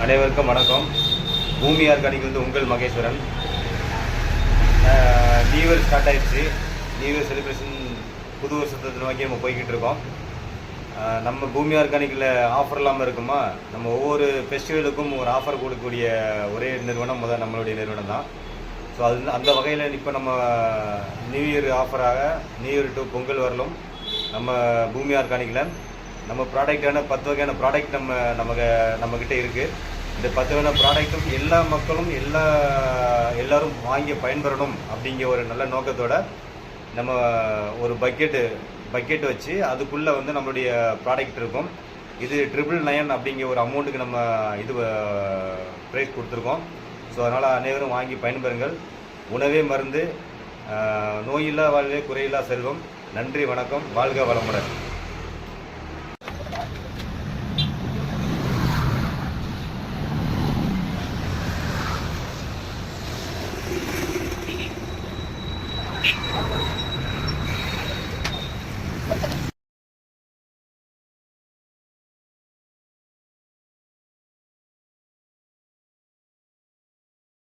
அனைவருக்கும் வணக்கம். பூமி ஆர்கானிக் உங்கள் மகேஸ்வரன். நியூ இயர் ஸ்டார்ட் ஆயிடுச்சு. நியூ இயர் செலிப்ரேஷன் புது வருஷத்தை நோக்கி நம்ம போய்கிட்டு இருக்கோம். நம்ம பூமி ஆர்கானிக்கில் ஆஃபர் இல்லாமல் இருக்குமா? நம்ம ஒவ்வொரு ஃபெஸ்டிவலுக்கும் ஒரு ஆஃபர் கொடுக்கக்கூடிய ஒரே நிறுவனம் நம்மளுடைய நிறுவனம் தான். ஸோ அந்த வகையில் இப்போ நம்ம நியூ இயர் ஆஃபராக நியூ இயர் டு பொங்கல் வரலும் நம்ம பூமி ஆர்கானிக்கில் நம்ம ப்ராடக்டான 10 வகையான ப்ராடக்ட் நம்மக்கிட்ட இருக்குது. இந்த 10 வகையான ப்ராடக்ட்டும் எல்லா மக்களும் எல்லோரும் வாங்கி பயன்பெறணும் அப்படிங்கிற ஒரு நல்ல நோக்கத்தோடு நம்ம ஒரு பக்கெட் வச்சு அதுக்குள்ளே நம்மளுடைய ப்ராடக்ட் இருக்கும். இது 999 அப்படிங்கிற ஒரு அமௌண்ட்டுக்கு நம்ம ப்ரைஸ் கொடுத்துருக்கோம். ஸோ அதனால் அனைவரும் வாங்கி பயன்பெறுங்கள். உணவே மருந்து, நோயில்லா வாழ்வே குறையில்லா செல்வம். நன்றி, வணக்கம், வாழ்க வளமுடன்.